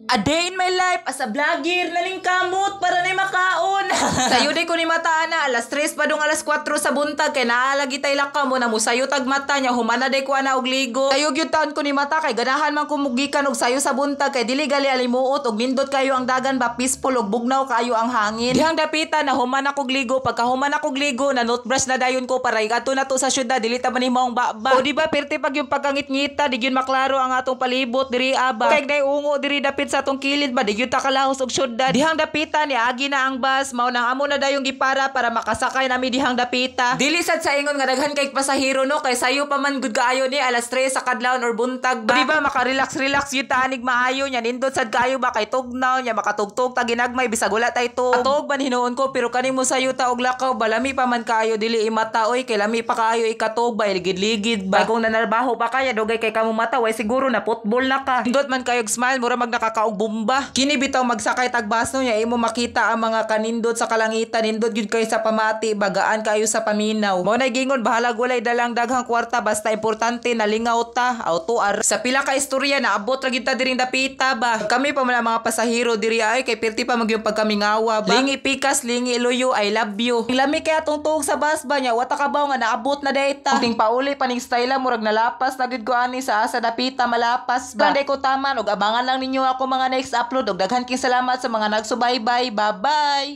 A day in my life as a vlogger naling kamot para na makaon. Sayo day ko ni mata na alas 3 pa dong alas 4 sa buntag kay naalagi tay laka mo na musayo tag mata nya humana day ko ana og ligo. Sayo gyud taon ko ni mata kay ganahan man kumugikan og sayo sa buntag kay dili gali alimuot og nindot kayo ang dagan ba peaceful og bugnaw kayo ang hangin. Dihang dapita na humana kog ligo pagka humana kog ligo na notebrush na dayon ko para igato na to sa syudad dili ta man himong baba. O di ba perti pag yung pagkangit-ngita di gyud maklaro ang atong palibot diri aba. Kay day ungo diri dapit sa atong kilid ba di gyud ta kalahos og syudad. Dihang dapita ni agi na ang bus mao nang amo na dayong gipara para makasakay nami dihang dapita. Dili sad sa ingon nga daghan kay pasahero no kay sayo pa man gud kaayo ni alas 3 sa kadlawon or buntag ba. Di ba makarelax yun ta anig maayo nya nindot sad kaayo ba kay tugnaw nya makatugtog ta ginagmay bisag wala tay tug. Atog man hinuon ko pero kani mo sayo ta og lakaw balami pa man kaayo dili imata oy kay lami pa kaayo ikatog ba ligid-ligid ba. Kay kung nanarbaho pa kaya dugay kay kamo mata way siguro na football na ka. Nindot man kayo og smile mura mag nakakaog bomba. Kini bitaw magsakay tag baso nya imo makita ang mga kanindot sa kalangitan nindot gyud kay sa pamati bagaan kayo sa paminaw. Mo na gingon bahalag walay dalang daghang kwarta basta importante na lingaw ta auto-ar. Sa pila ka istorya na abot ra gyud ta diring dapita ba. Kami pa man mga pasahero diri ay kay perti pa magyung pagkamingawa ba. Lingi pikas lingi luyo I love you. Lami kay atong tuog sa bus ba nya wata kabaw nga naabot na dayta. Ting pauli paning style murag nalapas na gyud ko ani sa asa dapita malapas ba. Kanday ko taman og abangan lang ninyo ako mga next upload og daghan king salamat sa mga nagsubaybay. Bye bye.